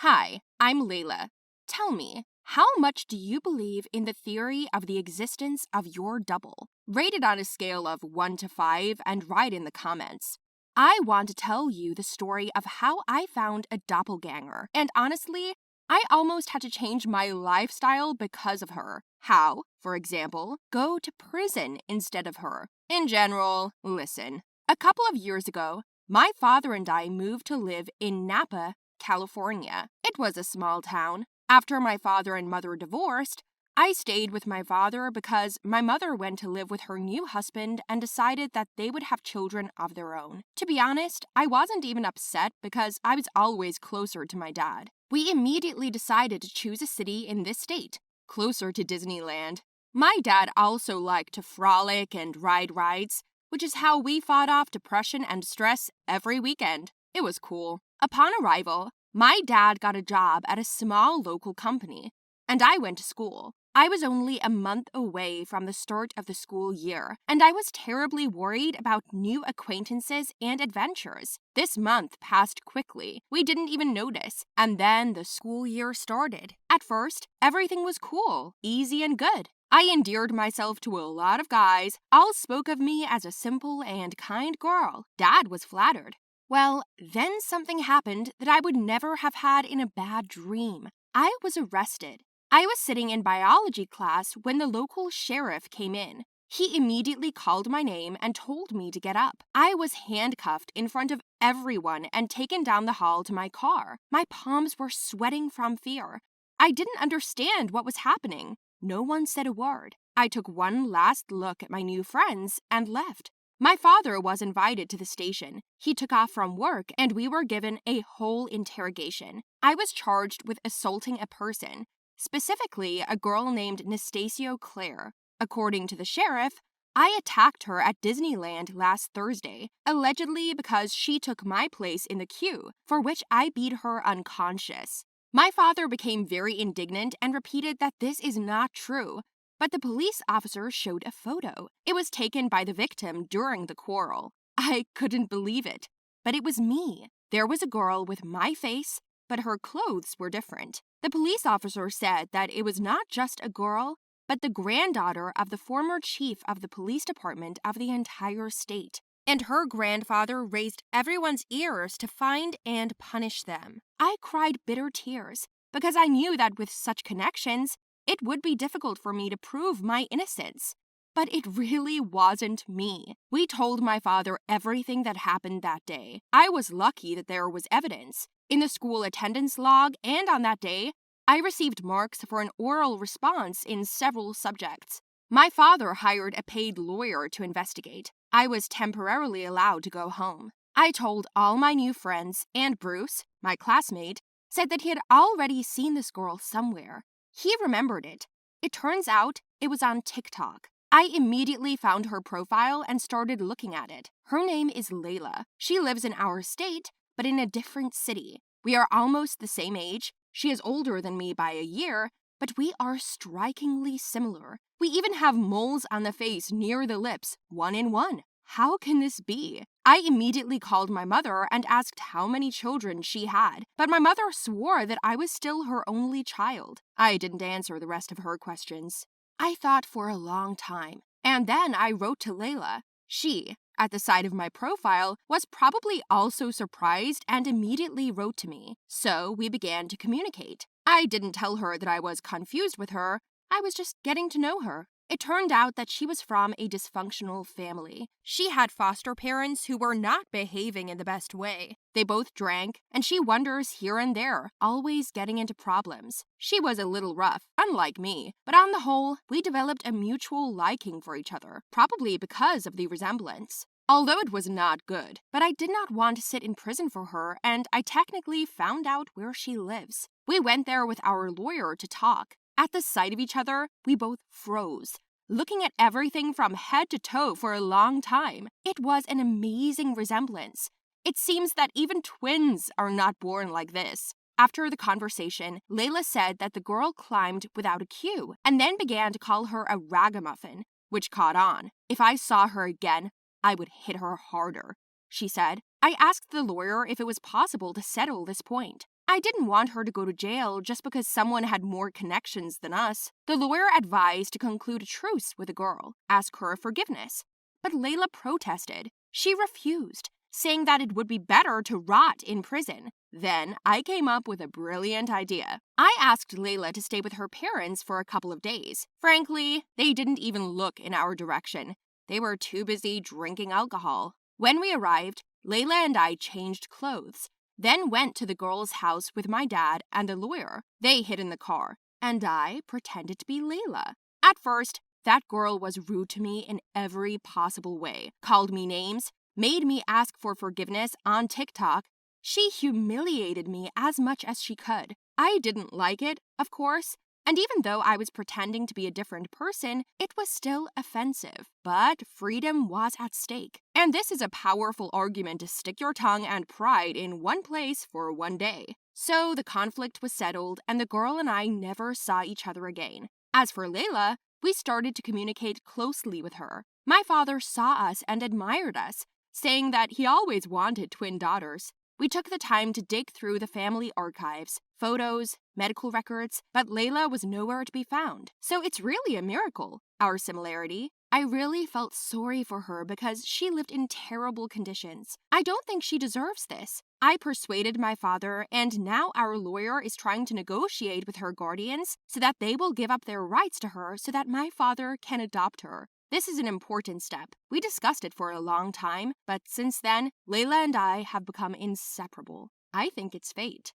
Hi, I'm Leila. Tell me, how much do you believe in the theory of the existence of your double? Rate it on a scale of 1 to 5 and write in the comments. I want to tell you the story of how I found a doppelganger, and honestly, I almost had to change my lifestyle because of her. How, for example, go to prison instead of her. In general, listen. A couple of years ago, my father and I moved to live in Napa, California. It was a small town. After my father and mother divorced, I stayed with my father because my mother went to live with her new husband and decided that they would have children of their own. To be honest, I wasn't even upset because I was always closer to my dad. We immediately decided to choose a city in this state, closer to Disneyland. My dad also liked to frolic and ride rides, which is how we fought off depression and stress every weekend. It was cool. Upon arrival, my dad got a job at a small local company, and I went to school. I was only a month away from the start of the school year, and I was terribly worried about new acquaintances and adventures. This month passed quickly. We didn't even notice, and then the school year started. At first, everything was cool, easy, and good. I endeared myself to a lot of guys. All spoke of me as a simple and kind girl. Dad was flattered. Well, then something happened that I would never have had in a bad dream. I was arrested. I was sitting in biology class when the local sheriff came in. He immediately called my name and told me to get up. I was handcuffed in front of everyone and taken down the hall to my car. My palms were sweating from fear. I didn't understand what was happening. No one said a word. I took one last look at my new friends and left. My father was invited to the station. He took off from work and we were given a whole interrogation. I was charged with assaulting a person, specifically a girl named Nastasio Claire. According to the sheriff, I attacked her at Disneyland last Thursday, allegedly because she took my place in the queue, for which I beat her unconscious. My father became very indignant and repeated that this is not true, but the police officer showed a photo. It was taken by the victim during the quarrel. I couldn't believe it, but it was me. There was a girl with my face, but her clothes were different. The police officer said that it was not just a girl, but the granddaughter of the former chief of the police department of the entire state. And her grandfather raised everyone's ears to find and punish them. I cried bitter tears because I knew that with such connections, it would be difficult for me to prove my innocence. But it really wasn't me. We told my father everything that happened that day. I was lucky that there was evidence. In the school attendance log and on that day, I received marks for an oral response in several subjects. My father hired a paid lawyer to investigate. I was temporarily allowed to go home. I told all my new friends, and Bruce, my classmate, said that he had already seen this girl somewhere. He remembered it. It turns out it was on TikTok. I immediately found her profile and started looking at it. Her name is Leila. She lives in our state, but in a different city. We are almost the same age. She is older than me by a year, but we are strikingly similar. We even have moles on the face near the lips, 1 in 1. How can this be? I immediately called my mother and asked how many children she had, but my mother swore that I was still her only child. I didn't answer the rest of her questions. I thought for a long time, and then I wrote to Leila. She, at the sight of my profile, was probably also surprised and immediately wrote to me. So we began to communicate. I didn't tell her that I was confused with her. I was just getting to know her. It turned out that she was from a dysfunctional family. She had foster parents who were not behaving in the best way. They both drank, and she wanders here and there, always getting into problems. She was a little rough, unlike me, but on the whole, we developed a mutual liking for each other, probably because of the resemblance. Although it was not good, but I did not want to sit in prison for her, and I technically found out where she lives. We went there with our lawyer to talk. At the sight of each other, we both froze, looking at everything from head to toe for a long time. It was an amazing resemblance. It seems that even twins are not born like this. After the conversation, Leila said that the girl climbed without a cue and then began to call her a ragamuffin, which caught on. If I saw her again, I would hit her harder, she said. I asked the lawyer if it was possible to settle this point. I didn't want her to go to jail just because someone had more connections than us. The lawyer advised to conclude a truce with the girl, ask her forgiveness. But Leila protested. She refused, saying that it would be better to rot in prison. Then I came up with a brilliant idea. I asked Leila to stay with her parents for a couple of days. Frankly, they didn't even look in our direction. They were too busy drinking alcohol. When we arrived, Leila and I changed clothes, then went to the girl's house with my dad and the lawyer. They hid in the car, and I pretended to be Leila. At first, that girl was rude to me in every possible way, called me names, made me ask for forgiveness on TikTok. She humiliated me as much as she could. I didn't like it, of course, and even though I was pretending to be a different person, it was still offensive. But freedom was at stake. And this is a powerful argument to stick your tongue and pride in one place for one day. So the conflict was settled, and the girl and I never saw each other again. As for Leila, we started to communicate closely with her. My father saw us and admired us, saying that he always wanted twin daughters. We took the time to dig through the family archives, photos, medical records, but Leila was nowhere to be found. So it's really a miracle, our similarity. I really felt sorry for her because she lived in terrible conditions. I don't think she deserves this. I persuaded my father, and now our lawyer is trying to negotiate with her guardians so that they will give up their rights to her so that my father can adopt her. This is an important step. We discussed it for a long time, but since then, Leila and I have become inseparable. I think it's fate.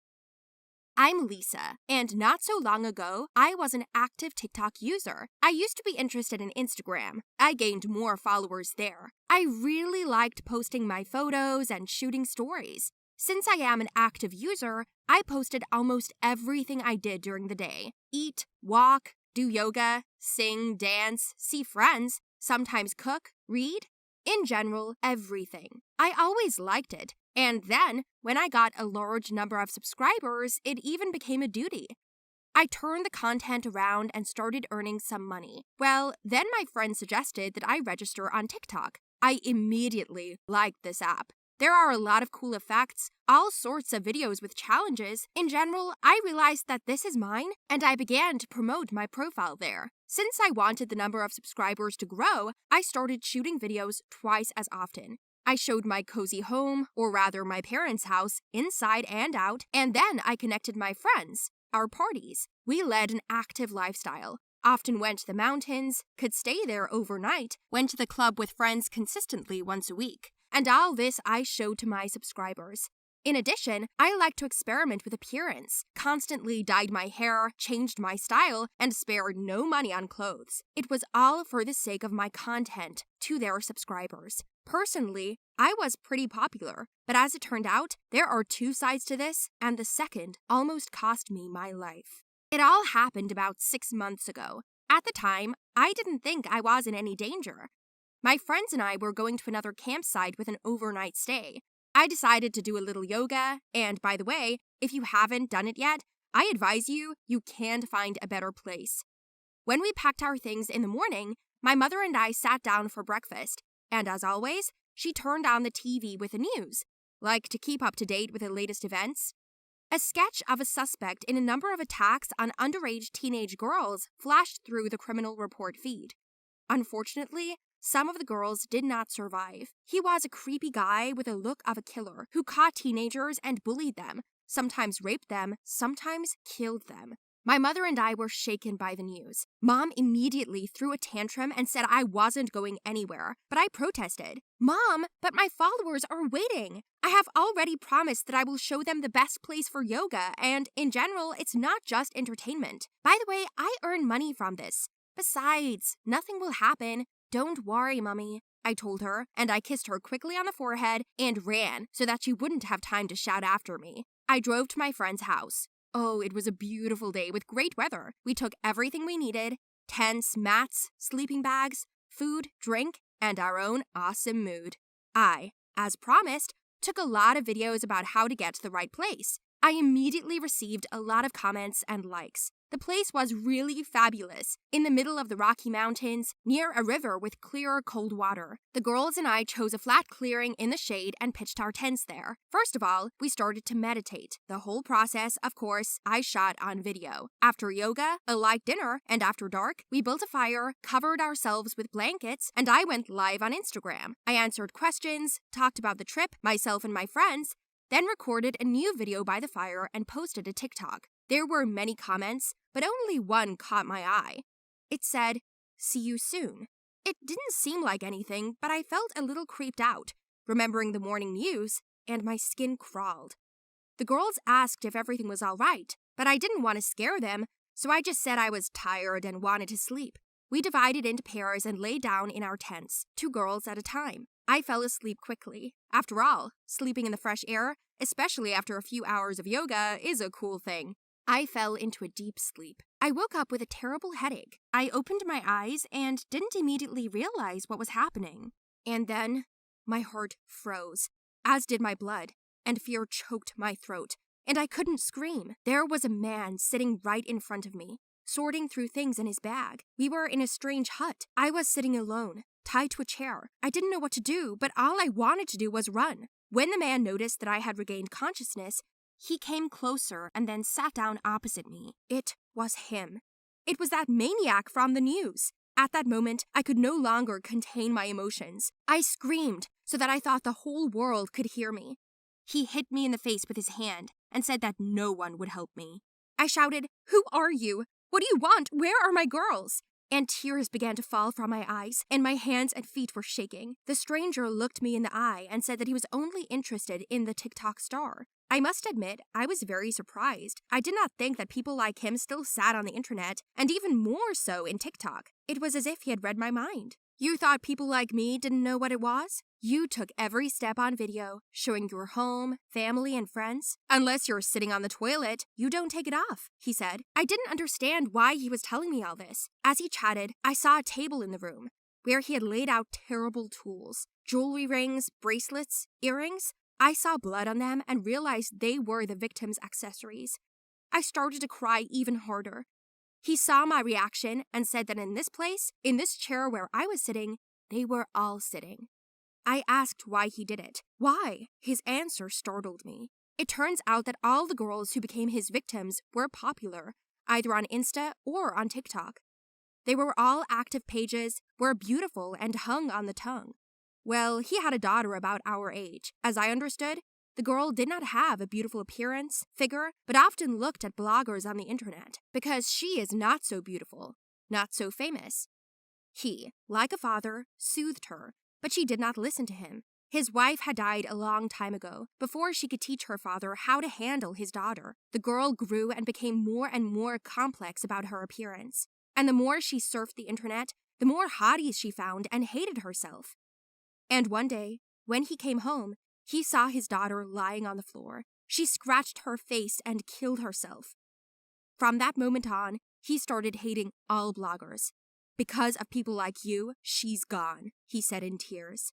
I'm Lisa, and not so long ago, I was an active TikTok user. I used to be interested in Instagram. I gained more followers there. I really liked posting my photos and shooting stories. Since I am an active user, I posted almost everything I did during the day. Eat, walk, do yoga, sing, dance, see friends, sometimes cook, read. In general, everything. I always liked it. And then, when I got a large number of subscribers, it even became a duty. I turned the content around and started earning some money. Well, then my friend suggested that I register on TikTok. I immediately liked this app. There are a lot of cool effects, all sorts of videos with challenges. In general, I realized that this is mine, and I began to promote my profile there. Since I wanted the number of subscribers to grow, I started shooting videos twice as often. I showed my cozy home, or rather my parents' house, inside and out, and then I connected my friends, our parties. We led an active lifestyle. Often went to the mountains, could stay there overnight, went to the club with friends consistently once a week. And all this I showed to my subscribers. In addition, I like to experiment with appearance, constantly dyed my hair, changed my style, and spared no money on clothes. It was all for the sake of my content to their subscribers. Personally, I was pretty popular, but as it turned out, there are two sides to this, and the second almost cost me my life. It all happened about 6 months ago. At the time, I didn't think I was in any danger. My friends and I were going to another campsite with an overnight stay. I decided to do a little yoga, and by the way, if you haven't done it yet, I advise you can't find a better place. When we packed our things in the morning, my mother and I sat down for breakfast, and as always, she turned on the TV with the news, like to keep up to date with the latest events. A sketch of a suspect in a number of attacks on underage teenage girls flashed through the criminal report feed. Unfortunately, some of the girls did not survive. He was a creepy guy with a look of a killer who caught teenagers and bullied them, sometimes raped them, sometimes killed them. My mother and I were shaken by the news. Mom immediately threw a tantrum and said I wasn't going anywhere, but I protested. Mom, but my followers are waiting. I have already promised that I will show them the best place for yoga, and in general, it's not just entertainment. By the way, I earn money from this. Besides, nothing will happen. Don't worry, Mummy, I told her, and I kissed her quickly on the forehead and ran so that she wouldn't have time to shout after me. I drove to my friend's house. Oh, it was a beautiful day with great weather. We took everything we needed: tents, mats, sleeping bags, food, drink, and our own awesome mood. I, as promised, took a lot of videos about how to get to the right place. I immediately received a lot of comments and likes. The place was really fabulous, in the middle of the Rocky Mountains, near a river with clear, cold water. The girls and I chose a flat clearing in the shade and pitched our tents there. First of all, we started to meditate. The whole process, of course, I shot on video. After yoga, a light dinner, and after dark, we built a fire, covered ourselves with blankets, and I went live on Instagram. I answered questions, talked about the trip, myself and my friends, then recorded a new video by the fire and posted to TikTok. There were many comments, but only one caught my eye. It said, "See you soon." It didn't seem like anything, but I felt a little creeped out, remembering the morning news, and my skin crawled. The girls asked if everything was all right, but I didn't want to scare them, so I just said I was tired and wanted to sleep. We divided into pairs and lay down in our tents, 2 girls at a time. I fell asleep quickly. After all, sleeping in the fresh air, especially after a few hours of yoga, is a cool thing. I fell into a deep sleep. I woke up with a terrible headache. I opened my eyes and didn't immediately realize what was happening. And then, my heart froze, as did my blood, and fear choked my throat, and I couldn't scream. There was a man sitting right in front of me, sorting through things in his bag. We were in a strange hut. I was sitting alone, tied to a chair. I didn't know what to do, but all I wanted to do was run. When the man noticed that I had regained consciousness, he came closer and then sat down opposite me. It was him. It was that maniac from the news. At that moment, I could no longer contain my emotions. I screamed so that I thought the whole world could hear me. He hit me in the face with his hand and said that no one would help me. I shouted, "Who are you? What do you want? Where are my girls?" And tears began to fall from my eyes, and my hands and feet were shaking. The stranger looked me in the eye and said that he was only interested in the TikTok star. I must admit, I was very surprised. I did not think that people like him still sat on the internet, and even more so in TikTok. It was as if he had read my mind. You thought people like me didn't know what it was? You took every step on video, showing your home, family, and friends. Unless you're sitting on the toilet, you don't take it off, he said. I didn't understand why he was telling me all this. As he chatted, I saw a table in the room, where he had laid out terrible tools. Jewelry rings, bracelets, earrings. I saw blood on them and realized they were the victim's accessories. I started to cry even harder. He saw my reaction and said that in this place, in this chair where I was sitting, they were all sitting. I asked why he did it. Why? His answer startled me. It turns out that all the girls who became his victims were popular, either on Insta or on TikTok. They were all active pages, were beautiful, and hung on the tongue. Well, he had a daughter about our age. As I understood, the girl did not have a beautiful appearance, figure, but often looked at bloggers on the internet because she is not so beautiful, not so famous. He, like a father, soothed her, but she did not listen to him. His wife had died a long time ago, before she could teach her father how to handle his daughter. The girl grew and became more and more complex about her appearance. And the more she surfed the internet, the more hotties she found and hated herself. And one day, when he came home, he saw his daughter lying on the floor. She scratched her face and killed herself. From that moment on, he started hating all bloggers. "Because of people like you, she's gone," he said in tears.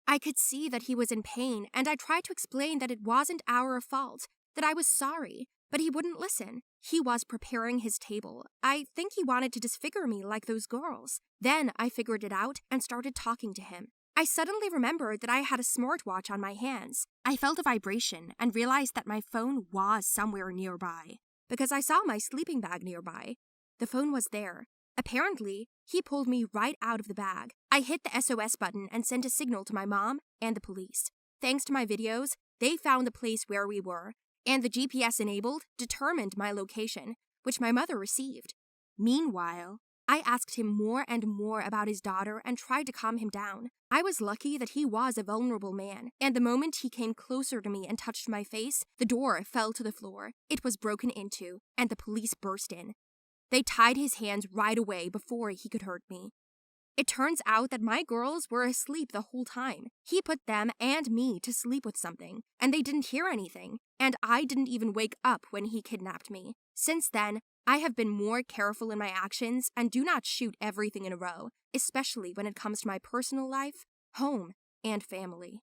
I could see that he was in pain, and I tried to explain that it wasn't our fault, that I was sorry, but he wouldn't listen. He was preparing his table. I think he wanted to disfigure me like those girls. Then I figured it out and started talking to him. I suddenly remembered that I had a smartwatch on my hands. I felt a vibration and realized that my phone was somewhere nearby, because I saw my sleeping bag nearby. The phone was there. Apparently, he pulled me right out of the bag. I hit the SOS button and sent a signal to my mom and the police. Thanks to my videos, they found the place where we were, and the GPS-enabled determined my location, which my mother received. Meanwhile, I asked him more and more about his daughter and tried to calm him down. I was lucky that he was a vulnerable man, and the moment he came closer to me and touched my face, the door fell to the floor. It was broken into, and the police burst in. They tied his hands right away before he could hurt me. It turns out that my girls were asleep the whole time. He put them and me to sleep with something, and they didn't hear anything, and I didn't even wake up when he kidnapped me. Since then, I have been more careful in my actions and do not shoot everything in a row, especially when it comes to my personal life, home, and family.